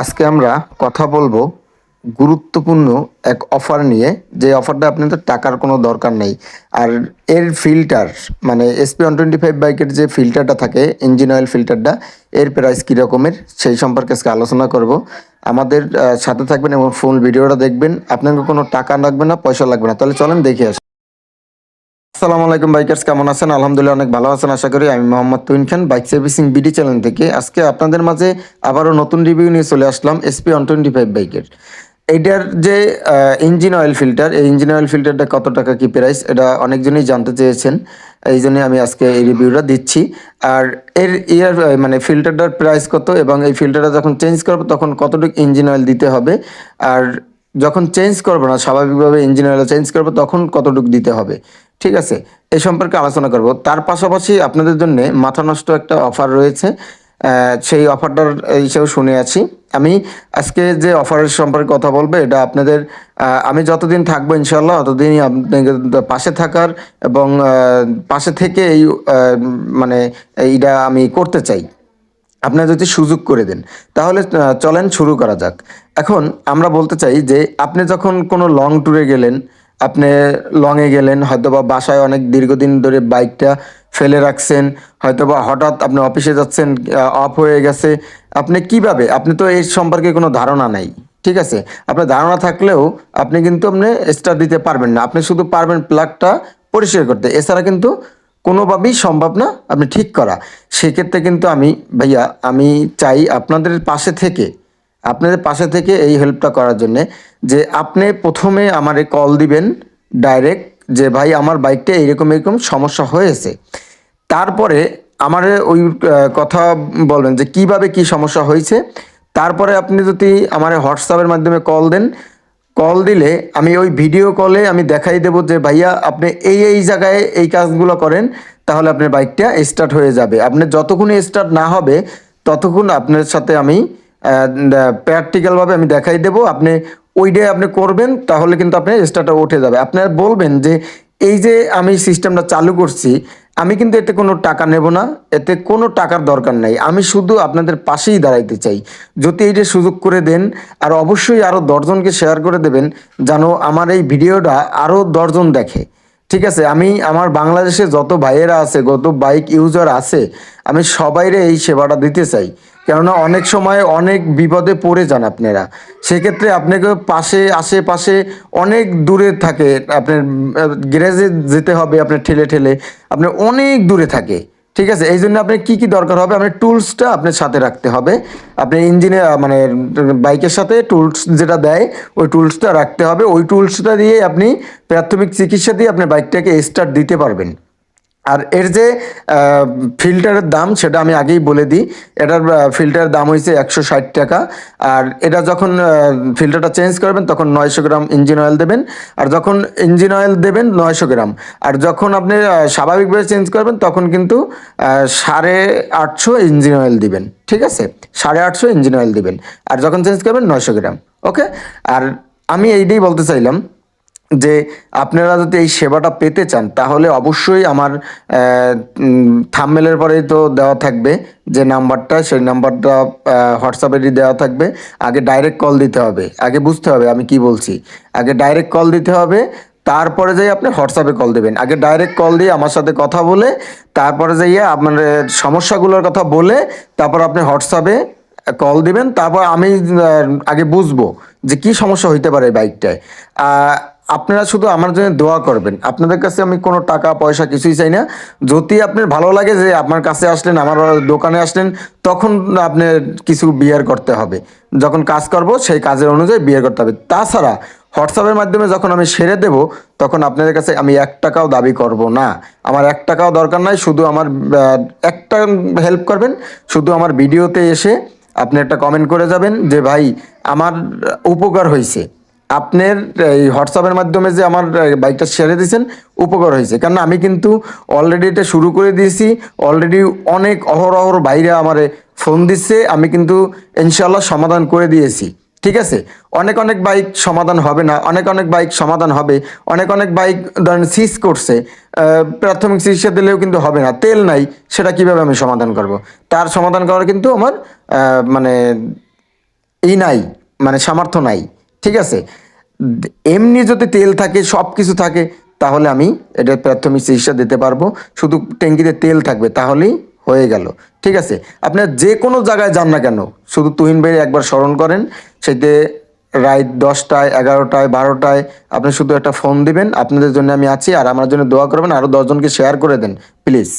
আজকে আমরা কথা বলবো গুরুত্বপূর্ণ এক অফার নিয়ে। যে অফারটা আপনাদের টাকার কোনো দরকার নেই। আর এর ফিল্টার মানে SP-125 বাইকের যে ফিল্টারটা থাকে, ইঞ্জিন অয়েল ফিল্টারটা, এর প্রাইস কী রকমের সেই সম্পর্কে আজকে আলোচনা করব। আমাদের সাথে থাকবেন এবং ফুল ভিডিওটা দেখবেন। আপনাকে কোনো টাকা লাগবে না, পয়সা লাগবে না। তাহলে চলেন দেখে আসি। আসসালামু আলাইকুম বাইকার্স, কেমন আছেন? আলহামদুলিল্লাহ অনেক ভালো আছেন আশা করি। আমি মোহাম্মদ তুহিন খান, বাইক সার্ভিসিং বিডি চ্যানেল থেকে আজকে আপনাদের মাঝে আবারও নতুন রিভিউ নিয়ে চলে আসলাম SP-125 বাইকের। এইটার যে ইঞ্জিন অয়েল ফিল্টার, এই ইঞ্জিন অয়েল ফিল্টারটা কত টাকা কি প্রাইস, এটা অনেকজনই জানতে চেয়েছেন। এই জন্যই আমি আজকে এই রিভিউটা দিচ্ছি। আর এর ইয়ার মানে ফিল্টারটার প্রাইস কত এবং এই ফিল্টারটা যখন চেঞ্জ করবো তখন কতটুকু ইঞ্জিন অয়েল দিতে হবে, আর যখন চেঞ্জ করবো না, স্বাভাবিকভাবে ইঞ্জিন অয়েল চেঞ্জ করবো তখন কতটুকু দিতে হবে, ঠিক আছে? এই সম্পর্কে আলোচনা করব। তার পাশাপাশি আপনাদের জন্য মাথা নষ্ট একটা অফার রয়েছে, সেই অফারটার হিসেবে শুনে আছি। আমি আজকে যে অফারের সম্পর্কে কথা বলবো, এটা আপনাদের আমি যতদিন থাকবো ইনশাল্লাহ ততদিনই আপনাদের পাশে থাকার এবং পাশে থেকে এই মানে এইটা আমি করতে চাই। আপনারা যদি সুযোগ করে দেন তাহলে চলেন শুরু করা যাক। এখন আমরা বলতে চাই যে আপনি যখন কোনো লং ট্যুরে গেলেন, আপনি লংয়ে গেলেন, হয়তোবা বাসায় অনেক দীর্ঘদিন ধরে বাইকটা ফেলে রাখছেন, হয়তোবা হঠাৎ আপনি অফিসে যাচ্ছেন, অফ হয়ে গেছে। আপনি তো এর সম্পর্কে কোনো ধারণা নাই, ঠিক আছে? আপনার ধারণা থাকলেও আপনি কিন্তু স্টার্ট দিতে পারবেন না। আপনি শুধু পারবেন প্লাগটা পরিষ্কার করতে, এছাড়া কিন্তু কোনোভাবেই সম্ভব না আপনি ঠিক করা। সেক্ষেত্রে কিন্তু আমি চাই আপনাদের পাশে থেকে এই হেল্পটা করার জন্যে, যে আপনি প্রথমে আমারে কল দিবেন ডাইরেক্ট, যে ভাই আমার বাইকটা এরকম এরকম সমস্যা হয়েছে। তারপরে আমারে ওই কথা বলবেন যে কিভাবে কি সমস্যা হয়েছে। তারপরে আপনি যদি আমার হোয়াটসঅ্যাপের মাধ্যমে কল দেন, কল দিলে আমি ওই ভিডিও কলে আমি দেখাই দেবো যে ভাইয়া আপনি এই এই জায়গায় এই কাজগুলো করেন, তাহলে আপনার বাইকটা স্টার্ট হয়ে যাবে। আপনি যতক্ষণ স্টার্ট না হবে ততক্ষণ আপনার সাথে আমি প্র্যাকটিক্যালভাবে আমি দেখাই দেবো। আপনি ওইটাই আপনি করবেন, তাহলে কিন্তু আপনার স্টার্টটা উঠে যাবে। আপনারা বলবেন যে এই যে আমি সিস্টেমটা চালু করছি, আমি কিন্তু এতে কোনো টাকা নেব না, এতে কোনো টাকার দরকার নাই। আমি শুধু আপনাদের পাশেই দাঁড়াইতে চাই। যদি এইটা সুযোগ করে দেন, আর অবশ্যই আরও 10জনকে শেয়ার করে দেবেন, যেন আমার এই ভিডিওটা আরও 10জন দেখে, ঠিক আছে? আমি আমার বাংলাদেশে যত ভাইয়েরা আছে, যত বাইক ইউজার আছে, আমি সবাইরে এই সেবাটা দিতে চাই। কেননা অনেক সময় অনেক বিপদে পড়ে যান আপনারা। সেক্ষেত্রে আপনাকে আশেপাশে অনেক দূরে থাকে, আপনার গ্যারেজে যেতে হবে, আপনার ঠেলে ঠেলে আপনার অনেক দূরে থাকে, ঠিক আছে? এই জন্য আপনার কী কী দরকার হবে, আপনার টুলসটা আপনার সাথে রাখতে হবে। আপনি ইঞ্জিনে মানে বাইকের সাথে টুলস যেটা দেয়, ওই টুলসটা রাখতে হবে। ওই টুলসটা দিয়ে আপনি প্রাথমিক চিকিৎসা দিয়ে আপনার বাইকটাকে স্টার্ট দিতে পারবেন। আর এর যে ফিল্টারের দাম সেটা আমি আগেই বলে দিই। এটার ফিল্টারের দাম হয়েছে 160 টাকা। আর এটা যখন ফিল্টারটা চেঞ্জ করবেন তখন 900 গ্রাম ইঞ্জিন অয়েল দেবেন। আর যখন ইঞ্জিন অয়েল দেবেন 900 গ্রাম, আর যখন আপনি স্বাভাবিকভাবে চেঞ্জ করবেন তখন কিন্তু 850 ইঞ্জিন অয়েল দিবেন, ঠিক আছে? 850 ইঞ্জিন অয়েল দিবেন, আর যখন চেঞ্জ করবেন 900 গ্রাম। ওকে। আর আমি এইটাই বলতে চাইলাম যে আপনারা যদি এই সেবাটা পেতে চান তাহলে অবশ্যই আমার থাম্বনেলের পরেই তো দেওয়া থাকবে যে নাম্বারটা, সেই নাম্বারটা হোয়াটসঅ্যাপেরই দেওয়া থাকবে। আগে ডাইরেক্ট কল দিতে হবে, আগে বুঝতে হবে আমি কি বলছি। আগে ডাইরেক্ট কল দিতে হবে, তারপরে যাই আপনি হোয়াটসঅ্যাপে কল দেবেন। আগে ডাইরেক্ট কল দিয়ে আমার সাথে কথা বলে, তারপরে যাইয়ে আপনার সমস্যাগুলোর কথা বলে, তারপর আপনি হোয়াটসঅ্যাপে কল দিবেন। তারপর আমি আগে বুঝবো যে কি সমস্যা হইতে পারে বাইকটায়। আপনারা শুধু আমার জন্য দোয়া করবেন। আপনাদের কাছে আমি কোনো টাকা পয়সা কিছুই চাই না। যদি আপনার ভালো লাগে যে আপনার কাছে আসলেন, আমার দোকানে আসলেন, তখন আপনার কিছু বিয়ার করতে হবে। যখন কাজ করব সেই কাজের অনুযায়ী বিয়ার করতে হবে। তাছাড়া হোয়াটসঅ্যাপের মাধ্যমে যখন আমি সেরে দেব, তখন আপনাদের কাছে আমি 1 টাকাও দাবি করব না। আমার 1 টাকাও দরকার নাই। শুধু আমার একটা হেল্প করবেন, শুধু আমার ভিডিওতে এসে আপনি একটা কমেন্ট করে যাবেন যে ভাই আমার উপকার হয়েছে, আপনার এই হোয়াটসঅ্যাপের মাধ্যমে যে আমার বাইকটা ছেড়ে দিয়েছেন, উপকার হয়েছে। কারণ আমি কিন্তু অলরেডি এটা শুরু করে দিয়েছি। অলরেডি অনেক অহরহ বাইরে আমারে ফোন দিচ্ছে, আমি কিন্তু ইনশাল্লাহ সমাধান করে দিয়েছি, ঠিক আছে? অনেক অনেক বাইক সমাধান হবে না, অনেক অনেক বাইক সমাধান হবে। অনেক অনেক বাইক ধরেন সিজ করছে, প্রাথমিক চিকিৎসা দিলেও কিন্তু হবে না, তেল নাই, সেটা কিভাবে আমি সমাধান করব? তার সমাধান করার কিন্তু আমার মানে নাই, মানে সামর্থ্য নাই, ঠিক আছে। এমনি যদি তেল থাকে, সব কিছু থাকে, তাহলে আমি এটা প্রাথমিক চিকিৎসা দিতে পারবো। শুধু ট্যাঙ্কিতে তেল থাকবে, তাহলেই হয়ে গেল, ঠিক আছে। আপনার যে কোনো জায়গায় যান না কেন, শুধু তুহিন ভাই একবার স্মরণ করেন, সেতে রাত 10টায়, 11টায়, 12টায় আপনি শুধু একটা ফোন দিবেন, আপনাদের জন্য আমি আছি, আর আমার জন্য দোয়া করবেন, আরও 10জনকে শেয়ার করে দেন প্লিজ।